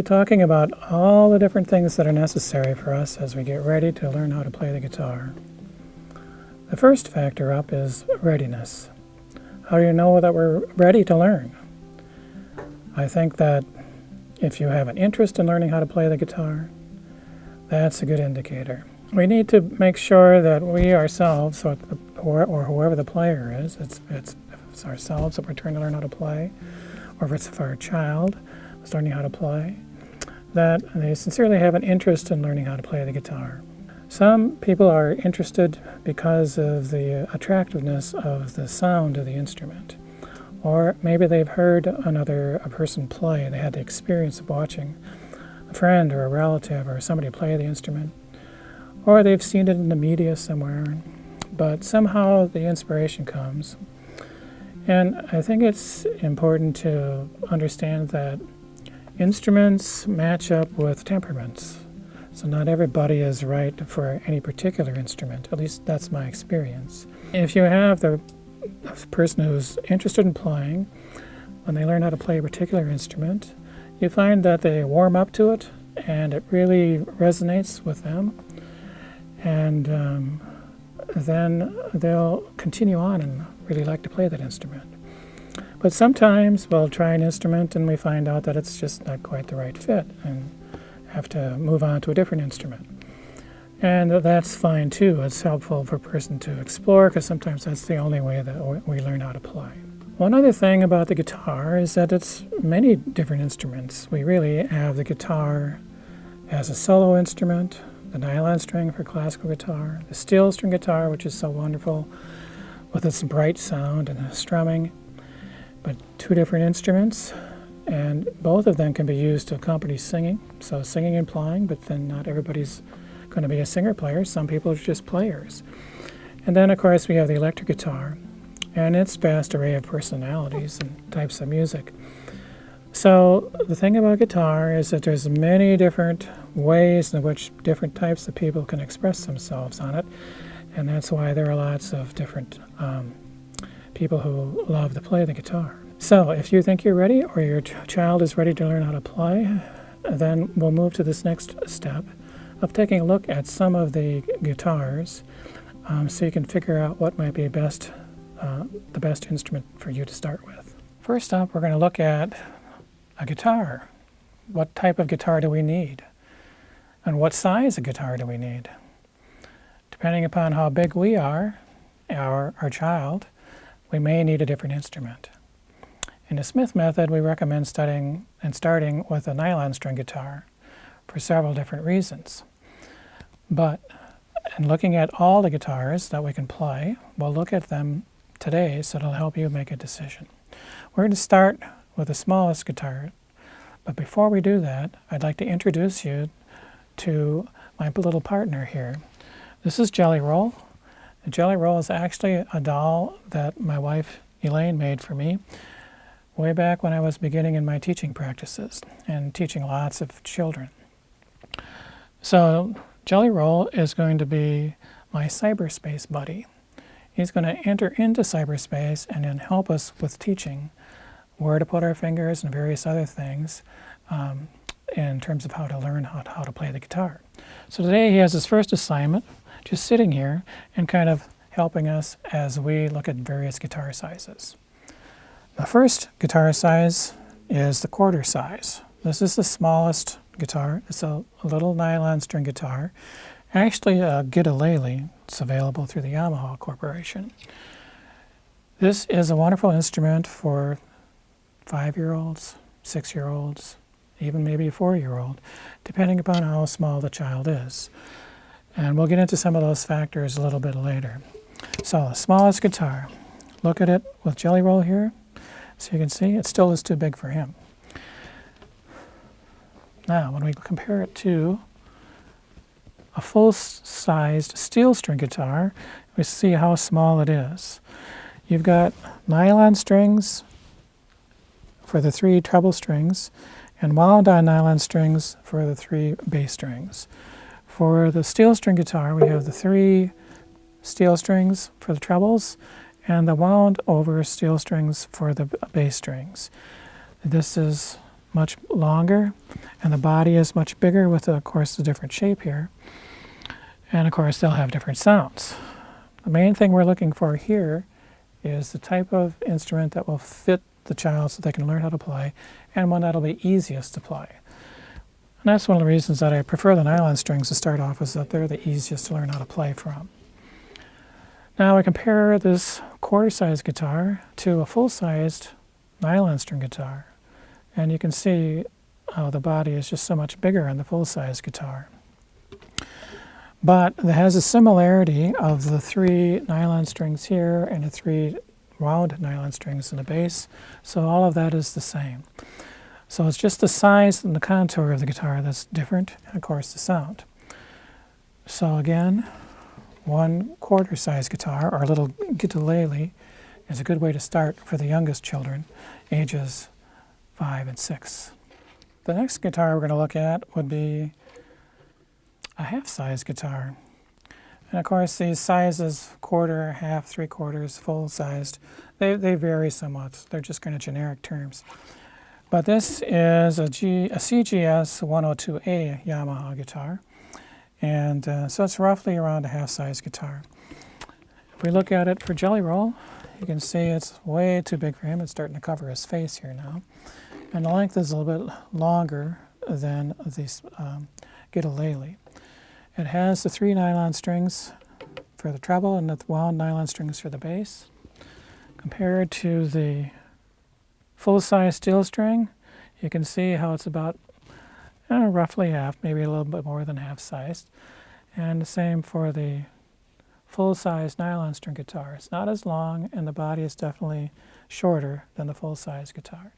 talking about all the different things that are necessary for us as we get ready to learn how to play the guitar. The first factor up is readiness. How do you know that we're ready to learn? I think that if you have an interest in learning how to play the guitar, that's a good indicator. We need to make sure that we ourselves, or whoever the player is, it's ourselves that we're trying to learn how to play, or if it's for a child who's learning how to play, that they sincerely have an interest in learning how to play the guitar. Some people are interested because of the attractiveness of the sound of the instrument. Or maybe they've heard a person play. They had the experience of watching a friend or a relative or somebody play the instrument. Or they've seen it in the media somewhere. But somehow the inspiration comes. And I think it's important to understand that instruments match up with temperaments. So not everybody is right for any particular instrument. At least that's my experience. If you have the person who's interested in playing, when they learn how to play a particular instrument, you find that they warm up to it and it really resonates with them, and then they'll continue on and really like to play that instrument. But sometimes we'll try an instrument and we find out that it's just not quite the right fit and have to move on to a different instrument. And that's fine too. It's helpful for a person to explore, because sometimes that's the only way that we learn how to play. One other thing about the guitar is that it's many different instruments. We really have the guitar as a solo instrument, the nylon string for classical guitar, the steel string guitar, which is so wonderful with its bright sound and strumming, but two different instruments. And both of them can be used to accompany singing, so singing and playing, but then not everybody's going to be a singer-player. Some people are just players. And then, of course, we have the electric guitar and its vast array of personalities and types of music. So the thing about guitar is that there's many different ways in which different types of people can express themselves on it, and that's why there are lots of different people who love to play the guitar. So if you think you're ready, or your child is ready to learn how to play, then we'll move to this next step of taking a look at some of the guitars, so you can figure out what might be the best instrument for you to start with. First up, we're going to look at a guitar. What type of guitar do we need? And what size of guitar do we need? Depending upon how big we are, our child, we may need a different instrument. In the Smith method, we recommend starting with a nylon string guitar for several different reasons. But in looking at all the guitars that we can play, we'll look at them today, so it'll help you make a decision. We're going to start with the smallest guitar, but before we do that, I'd like to introduce you to my little partner here. This is Jelly Roll. Jelly Roll is actually a doll that my wife Elaine made for me way back when I was beginning in my teaching practices and teaching lots of children. So Jelly Roll is going to be my cyberspace buddy. He's going to enter into cyberspace and then help us with teaching where to put our fingers and various other things in terms of how to learn how to play the guitar. So today he has his first assignment, just sitting here and kind of helping us as we look at various guitar sizes. The first guitar size is the quarter size. This is the smallest guitar. It's a little nylon string guitar. Actually a guitarlele. It's available through the Yamaha Corporation. This is a wonderful instrument for 5-year-olds, 6-year-olds, even maybe a 4-year-old, depending upon how small the child is. And we'll get into some of those factors a little bit later. So the smallest guitar. Look at it with Jelly Roll here. So you can see it still is too big for him. Now, when we compare it to a full-sized steel string guitar, we see how small it is. You've got nylon strings for the 3 treble strings and wound-on nylon strings for the 3 bass strings. For the steel string guitar, we have the 3 steel strings for the trebles and the wound over steel strings for the bass strings. This is much longer, and the body is much bigger with, of course, the different shape here. And of course, they'll have different sounds. The main thing we're looking for here is the type of instrument that will fit the child so they can learn how to play, and one that'll be easiest to play. And that's one of the reasons that I prefer the nylon strings to start off, is that they're the easiest to learn how to play from. Now we compare this quarter-sized guitar to a full-sized nylon string guitar, and you can see how the body is just so much bigger on the full-sized guitar. But it has a similarity of the 3 nylon strings here and the 3 wound nylon strings in the bass, so all of that is the same. So it's just the size and the contour of the guitar that's different, and of course the sound. So again, 1 quarter-size guitar, or a little ukulele, is a good way to start for the youngest children, ages 5 and 6. The next guitar we're going to look at would be a half-size guitar. And of course these sizes, quarter, half, 3/4, full-sized, they vary somewhat. They're just kind of generic terms. But this is a CGS 102A Yamaha guitar. And so it's roughly around a half-size guitar. If we look at it for Jelly Roll, you can see it's way too big for him. It's starting to cover his face here now. And the length is a little bit longer than the ukulele. It has the 3 nylon strings for the treble and the wound nylon strings for the bass. Compared to the full-size steel string, you can see how it's about roughly half, maybe a little bit more than half-sized. And the same for the full-size nylon string guitar. It's not as long, and the body is definitely shorter than the full-size guitar.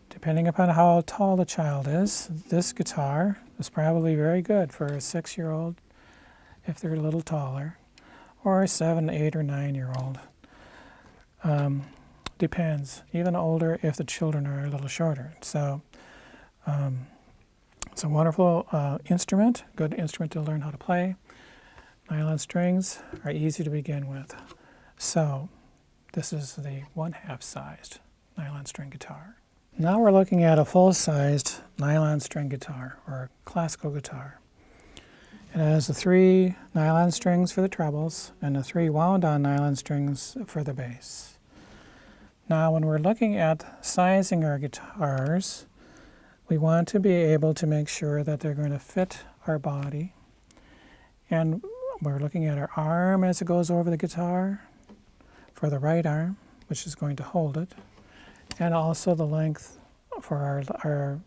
Depending upon how tall the child is, this guitar is probably very good for a 6-year-old if they're a little taller, or a 7, 8, or 9-year-old. Depends. Even older if the children are a little shorter. So it's a wonderful instrument, good instrument to learn how to play. Nylon strings are easy to begin with. So this is the 1/2-sized nylon string guitar. Now we're looking at a full-sized nylon string guitar, or classical guitar. It has the 3 nylon strings for the trebles and the 3 wound-on nylon strings for the bass. Now when we're looking at sizing our guitars, we want to be able to make sure that they're going to fit our body. And we're looking at our arm as it goes over the guitar for the right arm, which is going to hold it, and also the length for our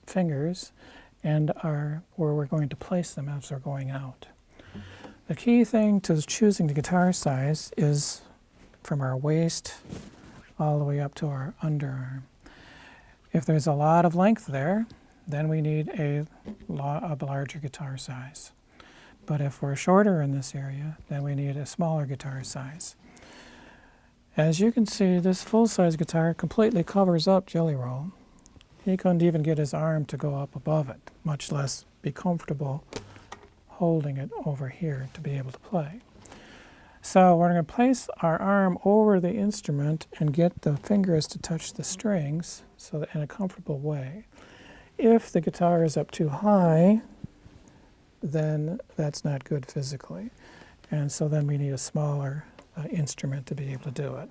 fingers and where we're going to place them as we're going out. The key thing to choosing the guitar size is from our waist all the way up to our underarm. If there's a lot of length there, then we need a larger guitar size. But if we're shorter in this area, then we need a smaller guitar size. As you can see, this full-size guitar completely covers up Jelly Roll. He couldn't even get his arm to go up above it, much less be comfortable holding it over here to be able to play. So we're going to place our arm over the instrument and get the fingers to touch the strings so that in a comfortable way. If the guitar is up too high, then that's not good physically. And so then we need a smaller instrument to be able to do it.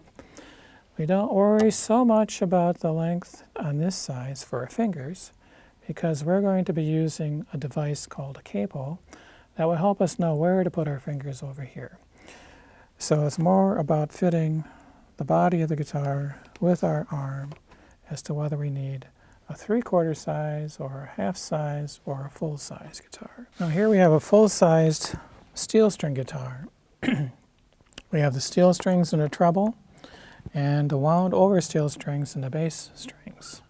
We don't worry so much about the length on this size for our fingers, because we're going to be using a device called a capo that will help us know where to put our fingers over here. So it's more about fitting the body of the guitar with our arm as to whether we need a 3/4 size or a half size or a full size guitar. Now here we have a full-sized steel string guitar. We have the steel strings in the treble and the wound over steel strings in the bass strings.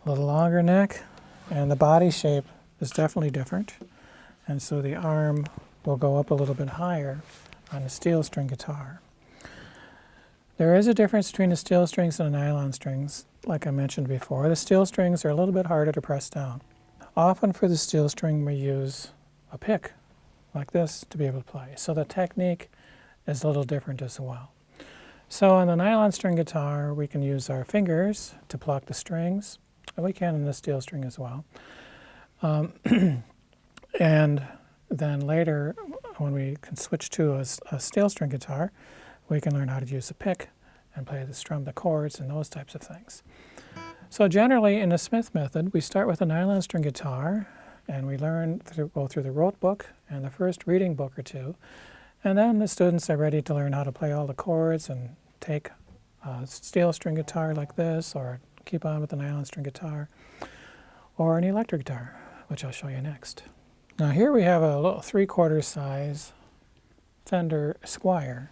A little longer neck, and the body shape is definitely different, and so the arm will go up a little bit higher on a steel string guitar. There is a difference between the steel strings and the nylon strings. Like I mentioned before, the steel strings are a little bit harder to press down. Often for the steel string we use a pick like this to be able to play, so the technique is a little different as well. So on the nylon string guitar, we can use our fingers to pluck the strings, and we can in the steel string as well. And then later, when we can switch to a steel string guitar, we can learn how to use a pick and strum the chords and those types of things. So generally, in the Smith method, we start with a nylon string guitar, and we go through the rote book and the first reading book or two, and then the students are ready to learn how to play all the chords and take a steel string guitar like this, or keep on with the nylon string guitar, or an electric guitar, which I'll show you next. Now here we have a little 3/4 size Fender Squier.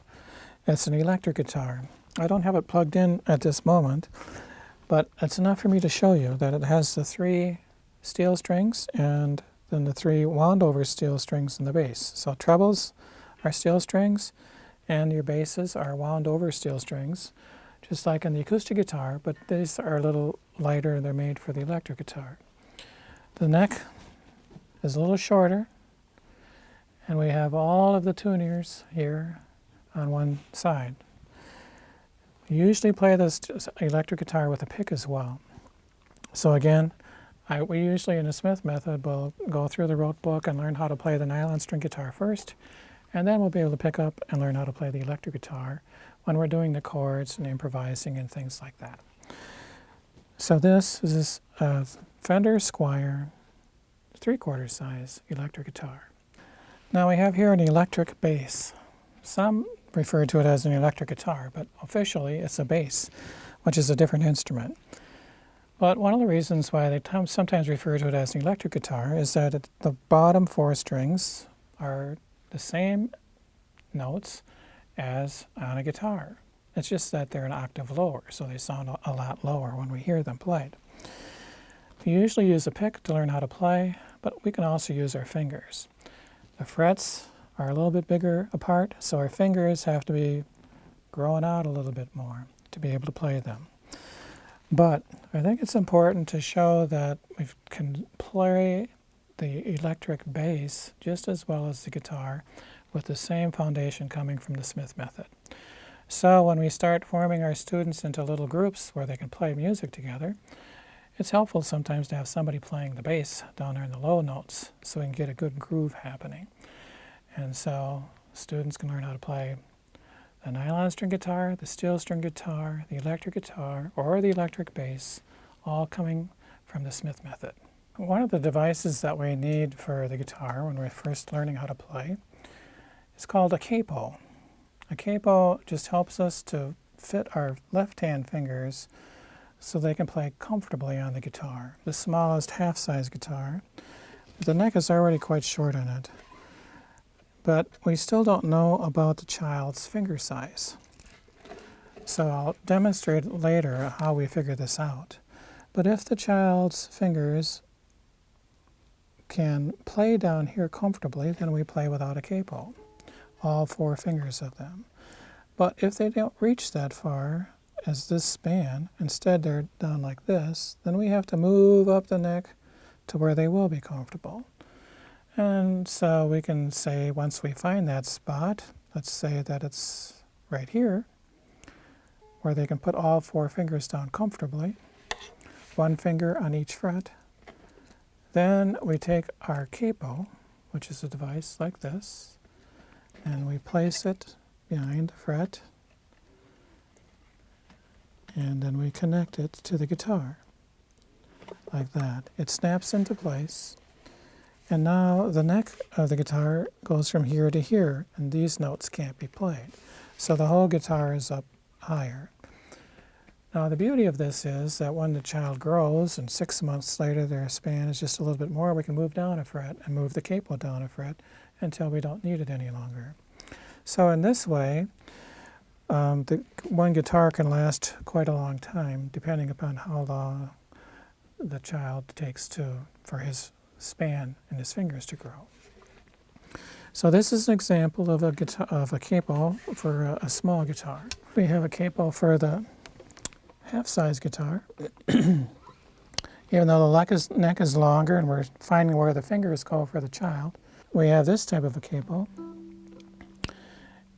It's an electric guitar. I don't have it plugged in at this moment, but it's enough for me to show you that it has the 3 steel strings and then the 3 wound over steel strings in the bass. So trebles are steel strings and your basses are wound over steel strings, just like in the acoustic guitar, but these are a little lighter and they're made for the electric guitar. The neck is a little shorter, and we have all of the tuners here on one side. We usually play this electric guitar with a pick as well. So again, we usually in the Smith method will go through the rote book and learn how to play the nylon string guitar first, and then we'll be able to pick up and learn how to play the electric guitar when we're doing the chords and improvising and things like that. So this is a Fender Squier 3/4 size electric guitar. Now we have here an electric bass. Some refer to it as an electric guitar, but officially it's a bass, which is a different instrument. But one of the reasons why they sometimes refer to it as an electric guitar is that the bottom 4 strings are the same notes as on a guitar. It's just that they're an octave lower, so they sound a lot lower when we hear them played. We usually use a pick to learn how to play, but we can also use our fingers. The frets are a little bit bigger apart, so our fingers have to be growing out a little bit more to be able to play them. But I think it's important to show that we can play the electric bass just as well as the guitar with the same foundation coming from the Smith method. So when we start forming our students into little groups where they can play music together, it's helpful sometimes to have somebody playing the bass down there in the low notes so we can get a good groove happening. And so students can learn how to play the nylon string guitar, the steel string guitar, the electric guitar, or the electric bass, all coming from the Smith method. One of the devices that we need for the guitar when we're first learning how to play is called a capo. A capo just helps us to fit our left-hand fingers so they can play comfortably on the guitar. The smallest half-size guitar, the neck is already quite short on it, but we still don't know about the child's finger size. So I'll demonstrate later how we figure this out. But if the child's fingers can play down here comfortably, then we play without a capo, all 4 fingers of them. But if they don't reach that far as this span, instead they're down like this, then we have to move up the neck to where they will be comfortable. And so we can say once we find that spot, let's say that it's right here, where they can put all 4 fingers down comfortably, 1 finger on each fret. Then we take our capo, which is a device like this, and we place it behind the fret, and then we connect it to the guitar, like that. It snaps into place, and now the neck of the guitar goes from here to here, and these notes can't be played. So the whole guitar is up higher. Now the beauty of this is that when the child grows and 6 months later their span is just a little bit more, we can move down a fret and move the capo down a fret until we don't need it any longer. So in this way, the one guitar can last quite a long time depending upon how long the child takes for his span and his fingers to grow. So this is an example of a capo for a small guitar. We have a capo for the half-size guitar. Even though the neck is longer and we're finding where the fingers go for the child, we have this type of a capo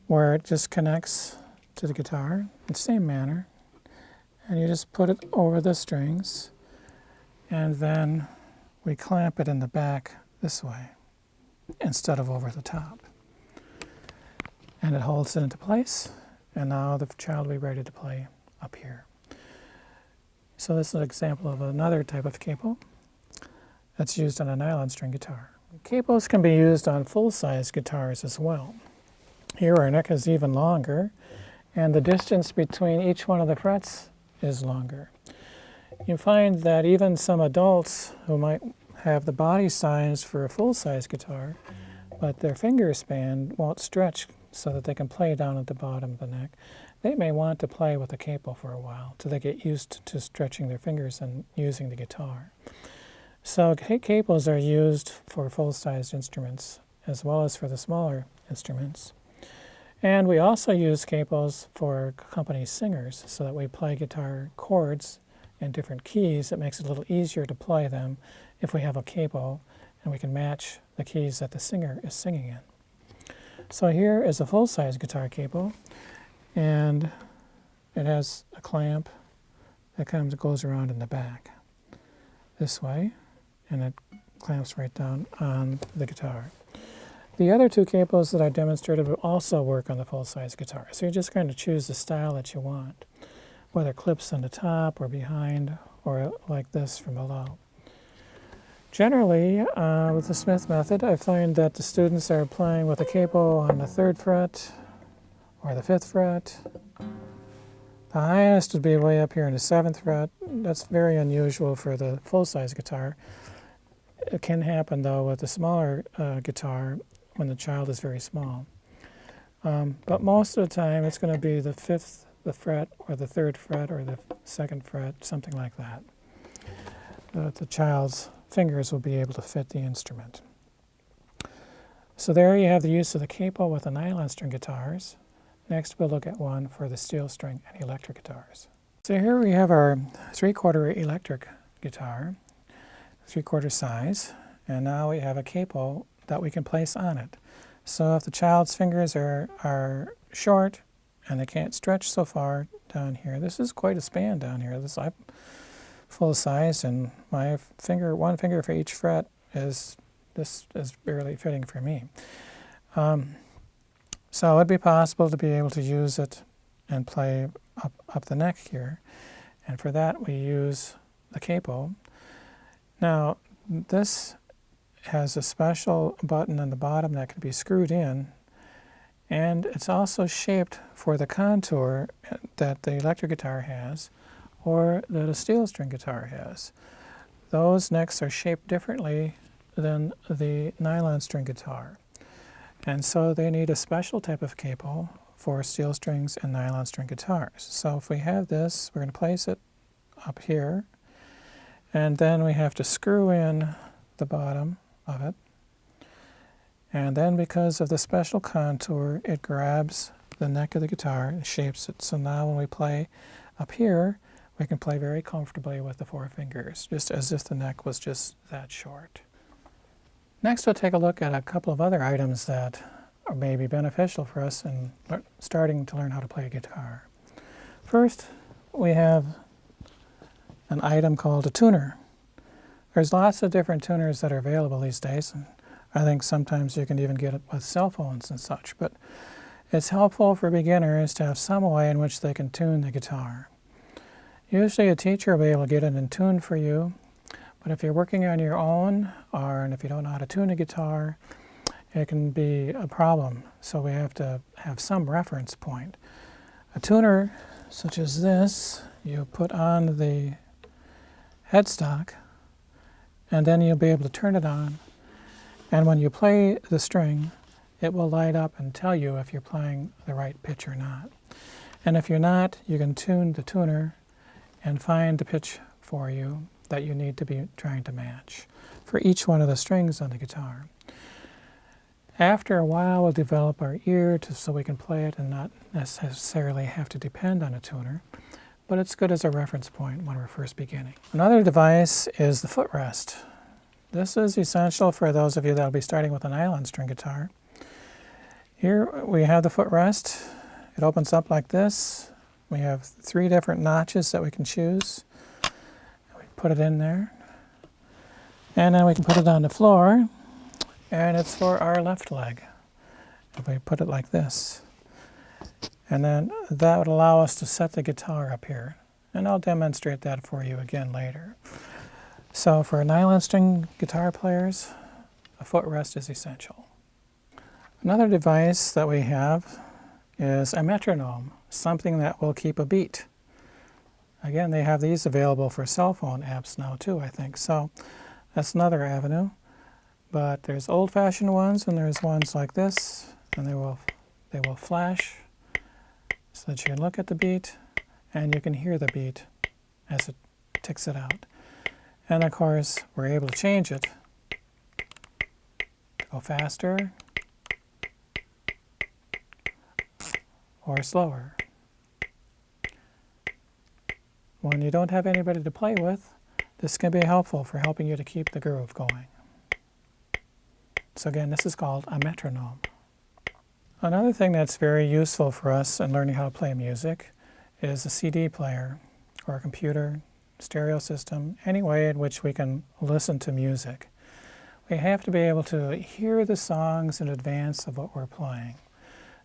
where it just connects to the guitar in the same manner, and you just put it over the strings, and then we clamp it in the back this way instead of over the top. And it holds it into place, and now the child will be ready to play up here. So this is an example of another type of capo that's used on a nylon string guitar. Capos can be used on full-size guitars as well. Here our neck is even longer, and the distance between each one of the frets is longer. You find that even some adults who might have the body size for a full-size guitar, but their finger span won't stretch so that they can play down at the bottom of the neck, they may want to play with a capo for a while till they get used to stretching their fingers and using the guitar. So capos are used for full-sized instruments as well as for the smaller instruments. And we also use capos for accompany singers so that we play guitar chords in different keys. It makes it a little easier to play them if we have a capo and we can match the keys that the singer is singing in. So here is a full-size guitar capo, and it has a clamp that goes around in the back this way, and it clamps right down on the guitar. The other two capos that I demonstrated will also work on the full-size guitar. So you're just going to choose the style that you want, whether it clips on the top or behind or like this from below. Generally, with the Smith method, I find that the students are playing with a capo on the 3rd fret or the 5th fret. The highest would be way up here in the 7th fret. That's very unusual for the full-size guitar. It can happen, though, with the smaller guitar when the child is very small. But most of the time, it's going to be the 5th fret or the 3rd fret or the 2nd fret, something like that. The child's fingers will be able to fit the instrument. So there you have the use of the capo with the nylon string guitars. Next we'll look at one for the steel string and electric guitars. So here we have our 3/4 electric guitar, 3/4 size, and now we have a capo that we can place on it. So if the child's fingers are short and they can't stretch so far down here, this is quite a span down here. I'm full size, and my finger, one finger for each fret is barely fitting for me. So it'd be possible to be able to use it and play up the neck here, and for that we use the capo. Now this has a special button on the bottom that can be screwed in, and it's also shaped for the contour that the electric guitar has or that a steel string guitar has. Those necks are shaped differently than the nylon string guitar, and so they need a special type of capo for steel strings and nylon string guitars. So if we have this, we're going to place it up here, and then we have to screw in the bottom of it, and then because of the special contour, it grabs the neck of the guitar and shapes it. So now when we play up here, we can play very comfortably with the 4 fingers, just as if the neck was just that short. Next, we'll take a look at a couple of other items that may be beneficial for us in starting to learn how to play a guitar. First, we have an item called a tuner. There's lots of different tuners that are available these days, and I think sometimes you can even get it with cell phones and such, but it's helpful for beginners to have some way in which they can tune the guitar. Usually a teacher will be able to get it in tune for you, but if you're working on your own, and if you don't know how to tune a guitar, it can be a problem. So we have to have some reference point. A tuner such as this, you put on the headstock, and then you'll be able to turn it on, and when you play the string, it will light up and tell you if you're playing the right pitch or not. And if you're not, you can tune the tuner and find the pitch for you that you need to be trying to match for each one of the strings on the guitar. After a while, we'll develop our ear so we can play it and not necessarily have to depend on a tuner, but it's good as a reference point when we're first beginning. Another device is the footrest. This is essential for those of you that will be starting with a nylon string guitar. Here we have the footrest, it opens up like this. We have 3 different notches that we can choose. We put it in there. And then we can put it on the floor, and it's for our left leg. If we put it like this. And then that would allow us to set the guitar up here. And I'll demonstrate that for you again later. So for nylon string guitar players, a footrest is essential. Another device that we have is a metronome, something that will keep a beat. Again, they have these available for cell phone apps now too, I think. So that's another avenue. But there's old-fashioned ones, and there's ones like this, and they will flash so that you can look at the beat and you can hear the beat as it ticks it out. And of course, we're able to change it to go faster or slower. When you don't have anybody to play with, this can be helpful for helping you to keep the groove going. So again, this is called a metronome. Another thing that's very useful for us in learning how to play music is a CD player or a computer, stereo system, any way in which we can listen to music. We have to be able to hear the songs in advance of what we're playing.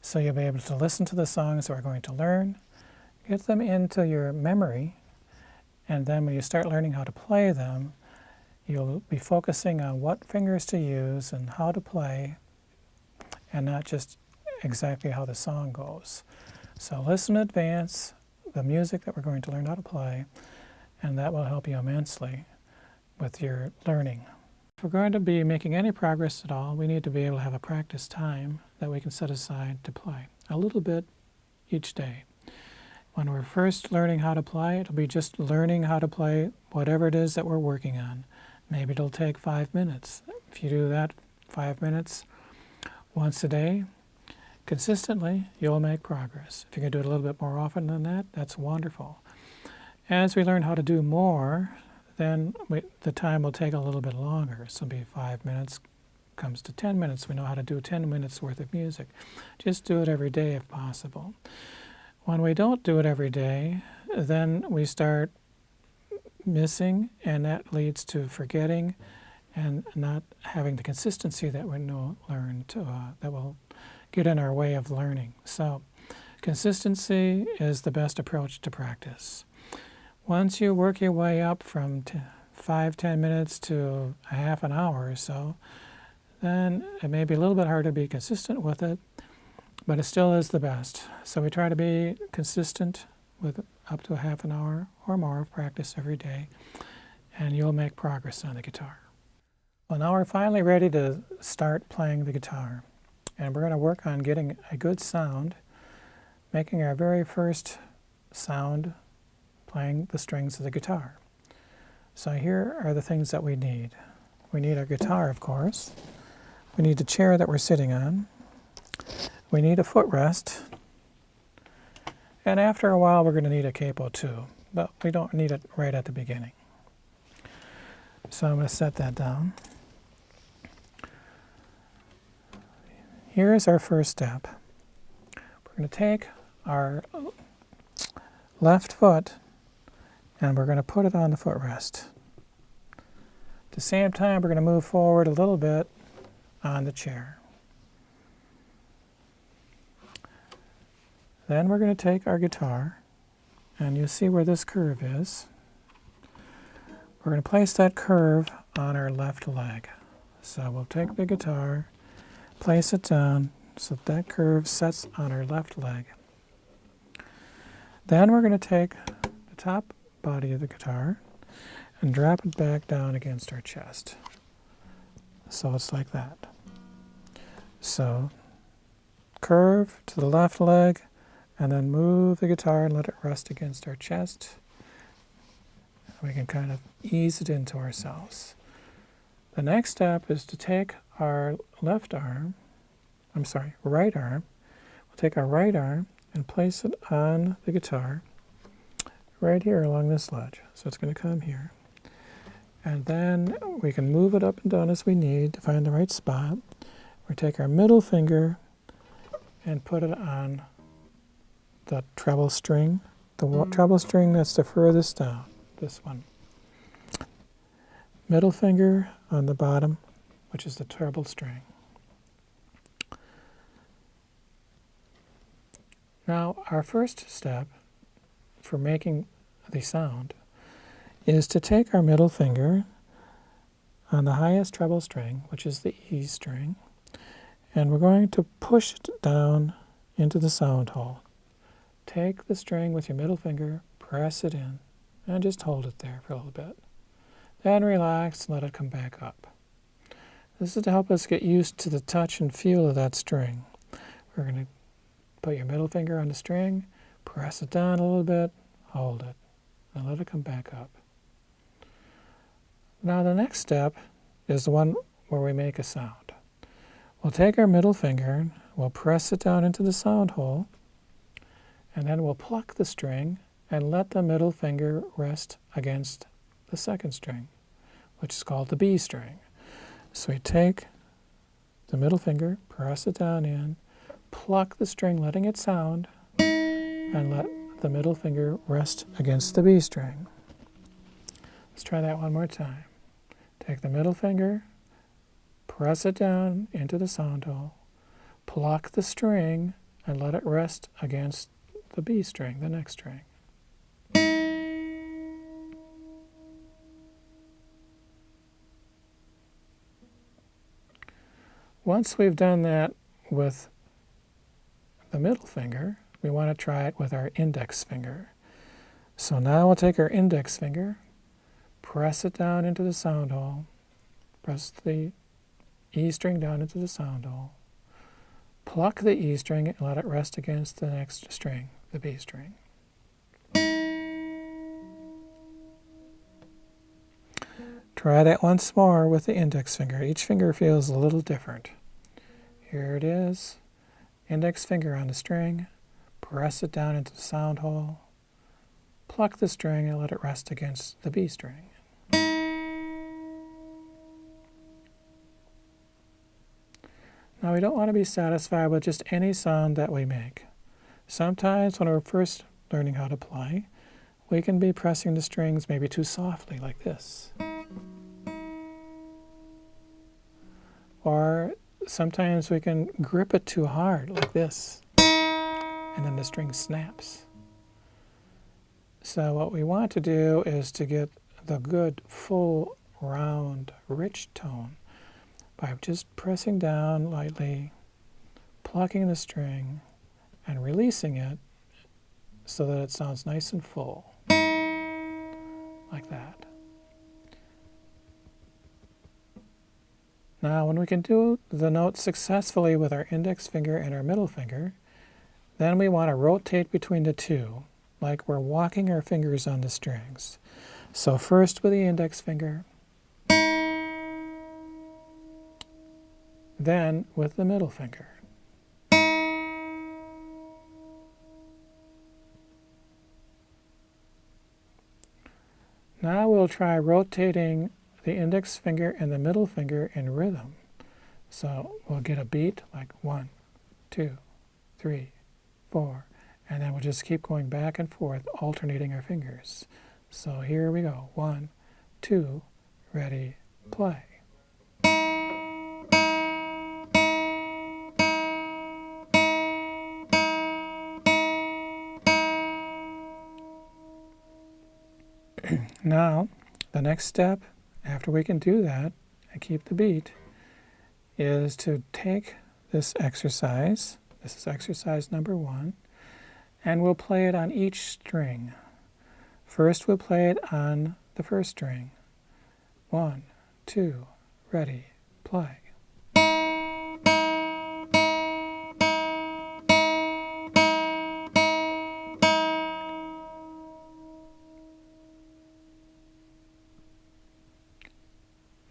So you'll be able to listen to the songs that we're going to learn, get them into your memory, and then when you start learning how to play them, you'll be focusing on what fingers to use and how to play, and not just exactly how the song goes. So listen in advance the music that we're going to learn how to play, and that will help you immensely with your learning. If we're going to be making any progress at all, we need to be able to have a practice time that we can set aside to play, a little bit each day. When we're first learning how to play, it'll be just learning how to play whatever it is that we're working on. Maybe it'll take 5 minutes. If you do that 5 minutes once a day, consistently, you'll make progress. If you can do it a little bit more often than that, that's wonderful. As we learn how to do more, then the time will take a little bit longer. So it'll be 5 minutes comes to 10 minutes. We know how to do 10 minutes worth of music. Just do it every day if possible. When we don't do it every day, then we start missing, and that leads to forgetting and not having the consistency that we learn to, that will get in our way of learning. So consistency is the best approach to practice. Once you work your way up from 5-10 minutes to a half an hour or so, then it may be a little bit hard to be consistent with it, but it still is the best. So we try to be consistent with up to a half an hour or more of practice every day, and you'll make progress on the guitar. Well, now we're finally ready to start playing the guitar, and we're going to work on getting a good sound, making our very first sound playing the strings of the guitar. So here are the things that we need. We need our guitar, of course. We need the chair that we're sitting on. We need a footrest. And after a while, we're going to need a capo too, but we don't need it right at the beginning. So I'm going to set that down. Here's our first step. We're going to take our left foot and we're going to put it on the footrest. At the same time, we're going to move forward a little bit on the chair. Then we're going to take our guitar, and you see where this curve is. We're going to place that curve on our left leg. So we'll take the guitar, place it down so that curve sets on our left leg. Then we're going to take the top body of the guitar and drop it back down against our chest. So it's like that. So curve to the left leg, and then move the guitar and let it rest against our chest. We can kind of ease it into ourselves. The next step is to take our right arm. We'll take our right arm and place it on the guitar right here along this ledge. So it's going to come here. And then we can move it up and down as we need to find the right spot. We take our middle finger and put it on the treble string. The treble string that's the furthest down, this one. Middle finger on the bottom, which is the treble string. Now, our first step for making the sound is to take our middle finger on the highest treble string, which is the E string, and we're going to push it down into the sound hole. Take the string with your middle finger, press it in, and just hold it there for a little bit. Then relax and let it come back up. This is to help us get used to the touch and feel of that string. We're going to put your middle finger on the string, press it down a little bit, hold it, and let it come back up. Now the next step is the one where we make a sound. We'll take our middle finger, we'll press it down into the sound hole, and then we'll pluck the string and let the middle finger rest against the second string, which is called the B string. So we take the middle finger, press it down in, pluck the string, letting it sound, and let the middle finger rest against the B string. Let's try that one more time. Take the middle finger, press it down into the sound hole, pluck the string, and let it rest against the B string, the next string. Once we've done that with the middle finger, we want to try it with our index finger. So now we'll take our index finger, press it down into the sound hole, press the E string down into the sound hole, pluck the E string and let it rest against the next string, the B string. Try that once more with the index finger. Each finger feels a little different. Here it is. Index finger on the string, press it down into the sound hole, pluck the string and let it rest against the B string. Now we don't want to be satisfied with just any sound that we make. Sometimes when we're first learning how to play, we can be pressing the strings maybe too softly, like this. Or sometimes we can grip it too hard, like this, and then the string snaps. So what we want to do is to get the good, full, round, rich tone by just pressing down lightly, plucking the string, and releasing it so that it sounds nice and full, like that. Now, when we can do the note successfully with our index finger and our middle finger, then we want to rotate between the two, like we're walking our fingers on the strings. So first with the index finger, then with the middle finger. Now we'll try rotating the index finger and the middle finger in rhythm. So we'll get a beat like 1, 2, 3, 4, and then we'll just keep going back and forth, alternating our fingers. So here we go. 1, 2, ready, play. Now, the next step, after we can do that and keep the beat, is to take this exercise. This is exercise number 1, and we'll play it on each string. First, we'll play it on the first string. 1, 2, ready, play.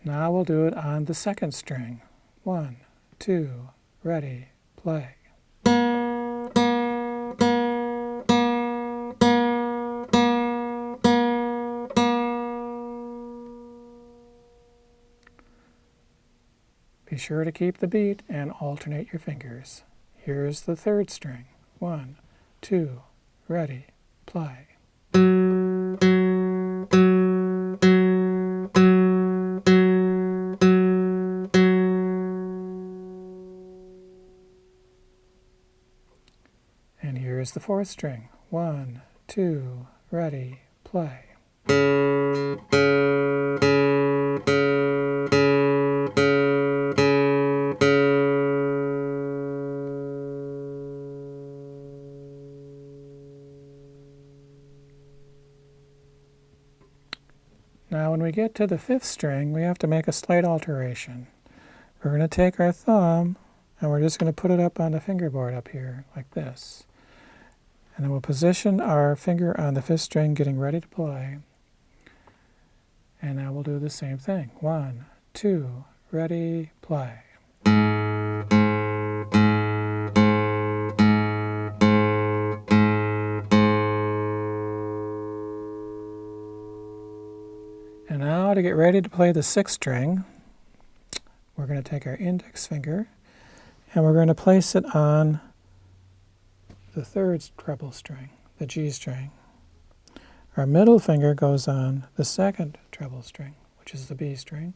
Now we'll do it on the second string. 1, 2, ready, play. Be sure to keep the beat and alternate your fingers. Here's the third string. 1, 2, ready, play. And here is the fourth string. 1, 2, ready, play. Now when we get to the fifth string, we have to make a slight alteration. We're going to take our thumb and we're just going to put it up on the fingerboard up here, like this. And then we'll position our finger on the fifth string, getting ready to play. And now we'll do the same thing. 1, 2, ready, play. And now to get ready to play the sixth string, we're going to take our index finger and we're going to place it on the third treble string, the G string. Our middle finger goes on the second treble string, which is the B string.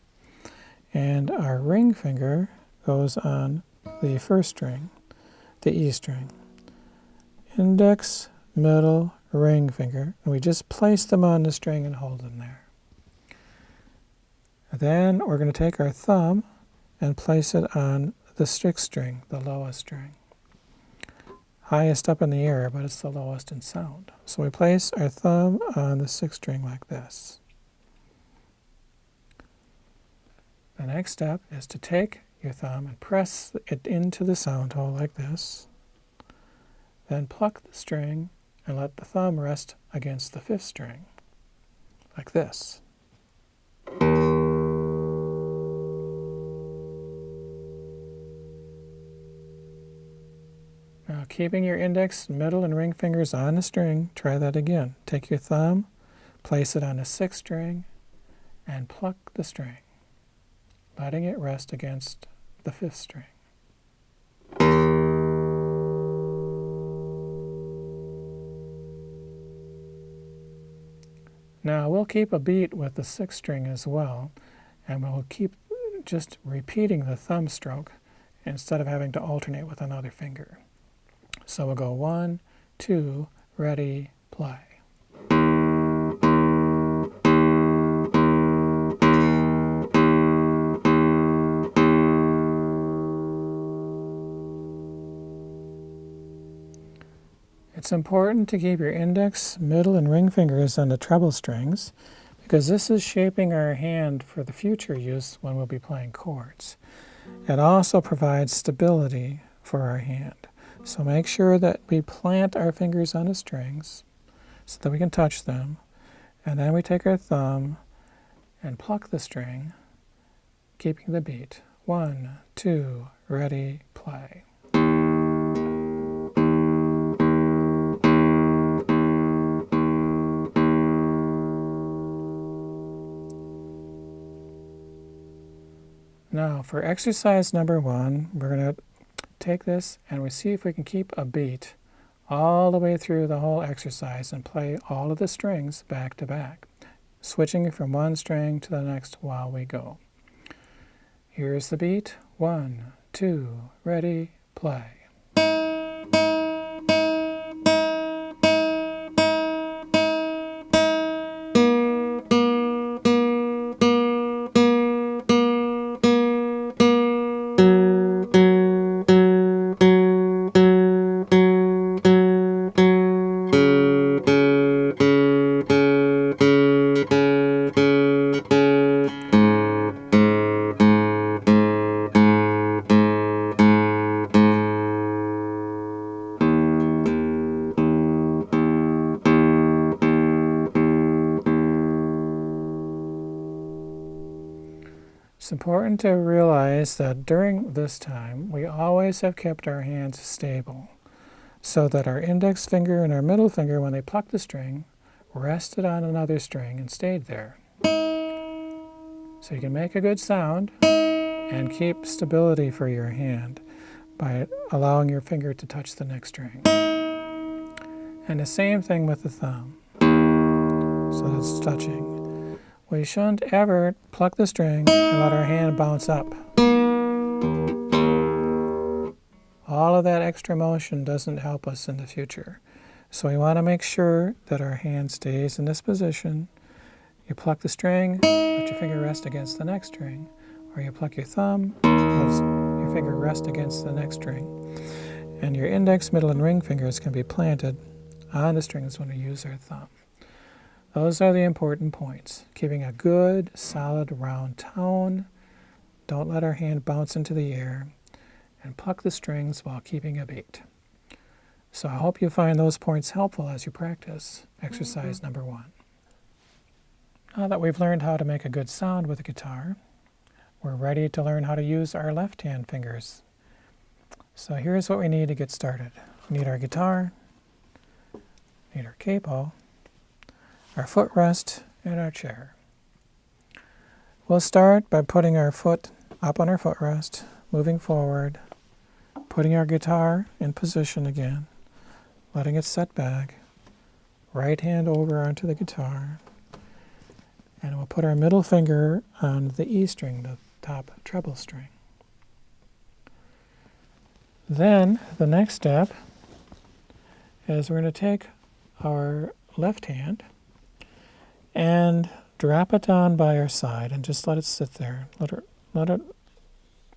And our ring finger goes on the first string, the E string. Index, middle, ring finger. And we just place them on the string and hold them there. Then we're going to take our thumb and place it on the sixth string, the lowest string. Highest up in the air, but it's the lowest in sound. So we place our thumb on the sixth string like this. The next step is to take your thumb and press it into the sound hole like this. Then pluck the string and let the thumb rest against the fifth string, like this. Now, keeping your index, middle, and ring fingers on the string, try that again. Take your thumb, place it on the sixth string, and pluck the string, letting it rest against the fifth string. Now, we'll keep a beat with the sixth string as well, and we'll keep just repeating the thumb stroke instead of having to alternate with another finger. So we'll go 1, 2, ready, play. It's important to keep your index, middle, and ring fingers on the treble strings because this is shaping our hand for the future use when we'll be playing chords. It also provides stability for our hand. So make sure that we plant our fingers on the strings so that we can touch them. And then we take our thumb and pluck the string, keeping the beat. 1, 2, ready, play. Now for exercise number 1, we're going to take this and we see if we can keep a beat all the way through the whole exercise and play all of the strings back to back, switching from one string to the next while we go. Here's the beat. 1, 2, ready, play. It's important to realize that during this time, we always have kept our hands stable so that our index finger and our middle finger, when they plucked the string, rested on another string and stayed there. So you can make a good sound and keep stability for your hand by allowing your finger to touch the next string. And the same thing with the thumb. So that's touching. We shouldn't ever pluck the string and let our hand bounce up. All of that extra motion doesn't help us in the future. So we want to make sure that our hand stays in this position. You pluck the string, let your finger rest against the next string. Or you pluck your thumb, let your finger rest against the next string. And your index, middle, and ring fingers can be planted on the strings when we use our thumb. Those are the important points. Keeping a good, solid, round tone. Don't let our hand bounce into the air. And pluck the strings while keeping a beat. So I hope you find those points helpful as you practice exercise number 1. Now that we've learned how to make a good sound with the guitar, we're ready to learn how to use our left hand fingers. So here's what we need to get started. We need our guitar, need our capo, our footrest, and our chair. We'll start by putting our foot up on our footrest, moving forward, putting our guitar in position again, letting it set back, right hand over onto the guitar, and we'll put our middle finger on the E string, the top treble string. Then the next step is we're going to take our left hand and drop it down by our side and just let it sit there. Let it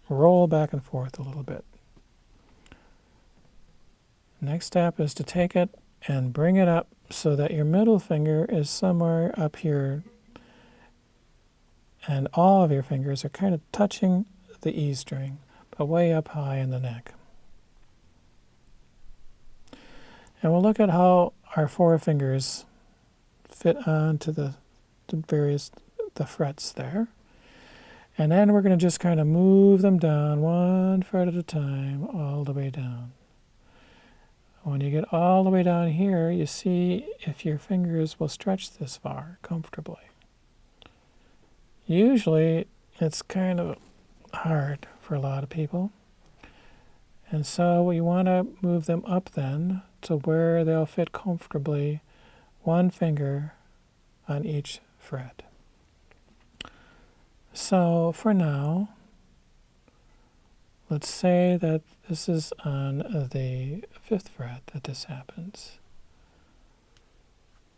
roll back and forth a little bit. Next step is to take it and bring it up so that your middle finger is somewhere up here and all of your fingers are kind of touching the E string, but way up high in the neck. And we'll look at how our 4 fingers fit onto the frets there. And then we're going to just kind of move them down 1 fret at a time, all the way down. When you get all the way down here, you see if your fingers will stretch this far comfortably. Usually, it's kind of hard for a lot of people. And so we want to move them up then to where they'll fit comfortably, 1 finger on each fret. So for now, let's say that this is on the 5th fret that this happens.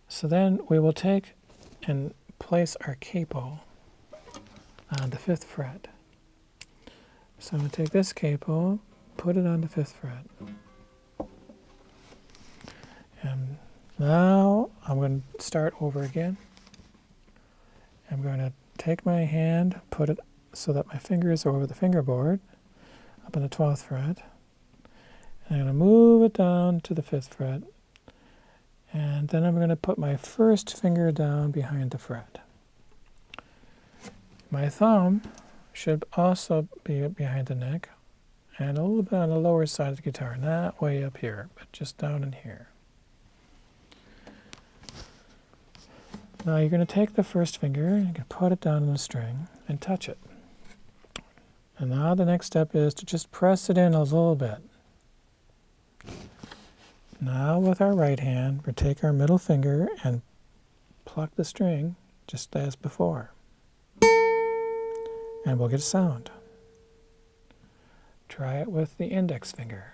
So then we will take and place our capo on the 5th fret. So I'm going to take this capo, put it on the 5th fret. And now I'm going to start over again. I'm going to take my hand, put it so that my fingers are over the fingerboard, up on the 12th fret. And I'm going to move it down to the 5th fret. And then I'm going to put my first finger down behind the fret. My thumb should also be behind the neck and a little bit on the lower side of the guitar, not way up here, but just down in here. Now you're going to take the first finger, and you can put it down on the string and touch it. And now the next step is to just press it in a little bit. Now with our right hand, we take our middle finger and pluck the string just as before. And we'll get a sound. Try it with the index finger.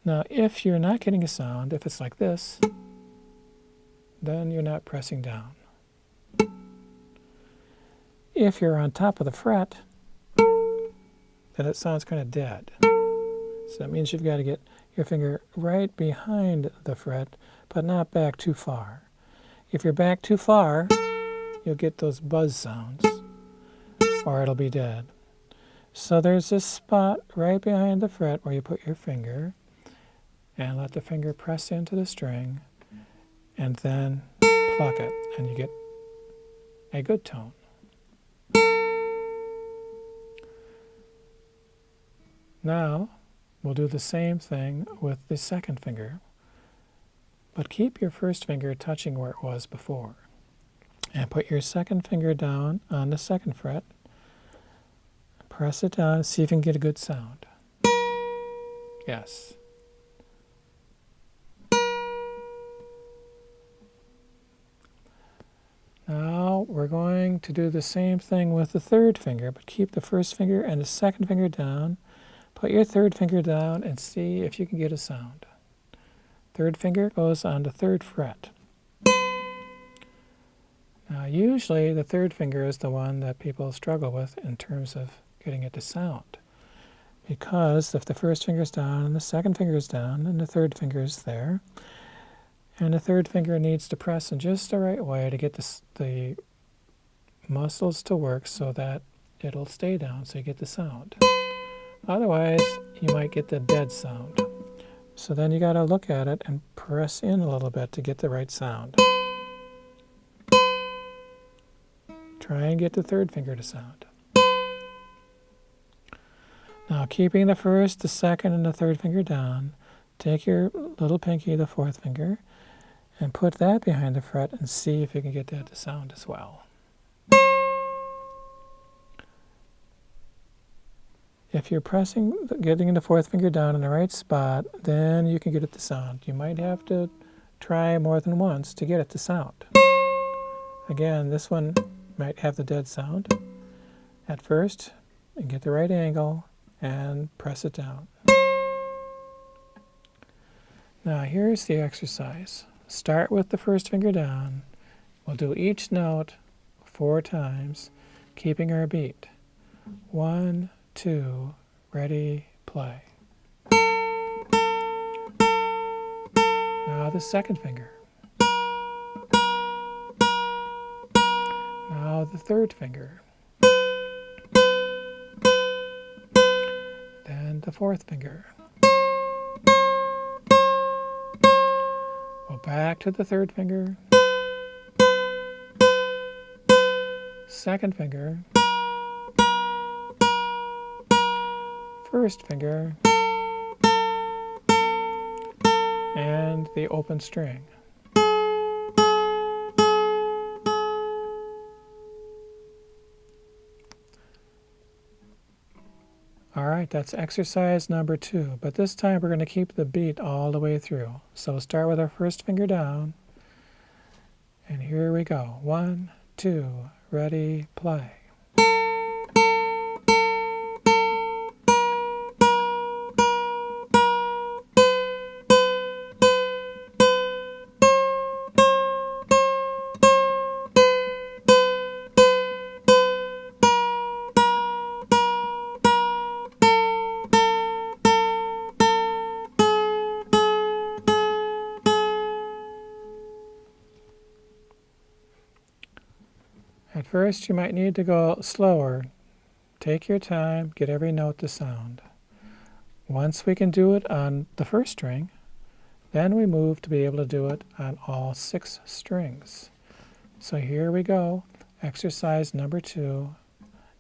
Now, if you're not getting a sound, if it's like this, then you're not pressing down. If you're on top of the fret, then it sounds kind of dead. So that means you've got to get your finger right behind the fret, but not back too far. If you're back too far, you'll get those buzz sounds, or it'll be dead. So there's this spot right behind the fret where you put your finger, and let the finger press into the string, and then pluck it, and you get a good tone. Now, we'll do the same thing with the second finger, but keep your first finger touching where it was before. And put your second finger down on the 2nd fret, press it down, see if you can get a good sound. Yes. Now we're going to do the same thing with the third finger, but keep the first finger and the second finger down. Put your third finger down and see if you can get a sound. Third finger goes on the third fret. Now usually the third finger is the one that people struggle with in terms of getting it to sound. Because if the first finger is down and the second finger is down and the third finger is there, and the third finger needs to press in just the right way to get the muscles to work so that it'll stay down so you get the sound. Otherwise, you might get the dead sound. So then you got to look at it and press in a little bit to get the right sound. Try and get the third finger to sound. Now, keeping the first, the second, and the third finger down, take your little pinky, the fourth finger, and put that behind the fret and see if you can get that to sound as well. If you're getting the fourth finger down in the right spot, then you can get it to sound. You might have to try more than once to get it to sound. Again, this one might have the dead sound at first, and get the right angle and press it down. Now here's the exercise. Start with the first finger down. We'll do each note 4 times, keeping our beat. 1, 2, ready, play. Now the second finger. Now the third finger. Then the fourth finger. Go back to the third finger. Second finger. First finger. And the open string. All right, that's exercise number 2, but this time we're going to keep the beat all the way through. So start with our first finger down, and here we go. 1, 2, ready, play. At first, you might need to go slower. Take your time, get every note to sound. Once we can do it on the first string, then we move to be able to do it on all 6 strings. So here we go, exercise number 2,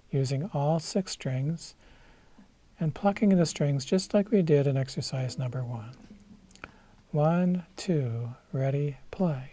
using all 6 strings and plucking the strings just like we did in exercise number 1. 1, 2, ready, play.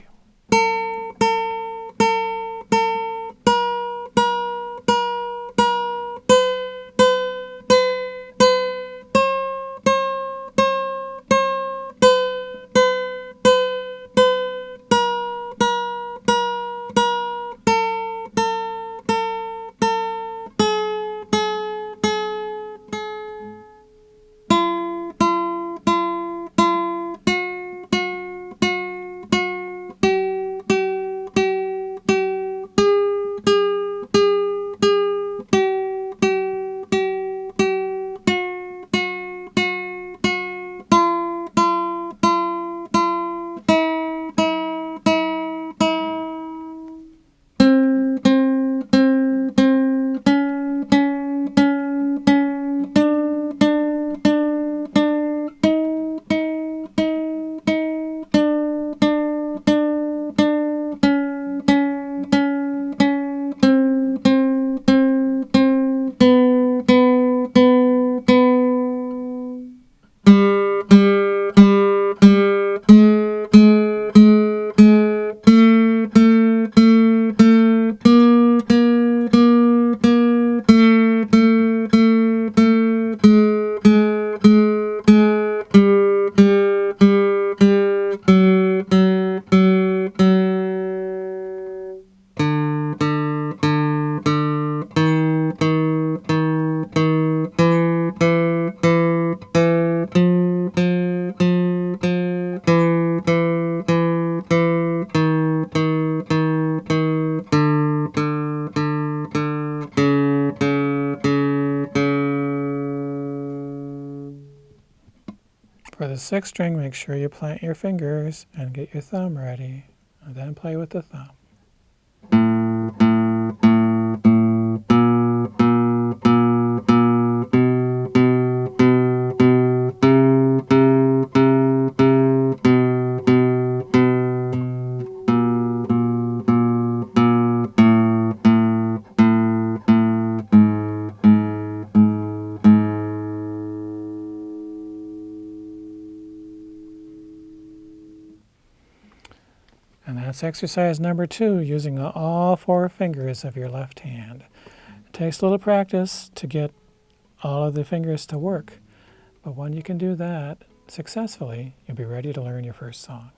sixth string, make sure you plant your fingers and get your thumb ready, and then play with the thumb. And that's exercise number 2, using all 4 fingers of your left hand. It takes a little practice to get all of the fingers to work, but when you can do that successfully, you'll be ready to learn your first song.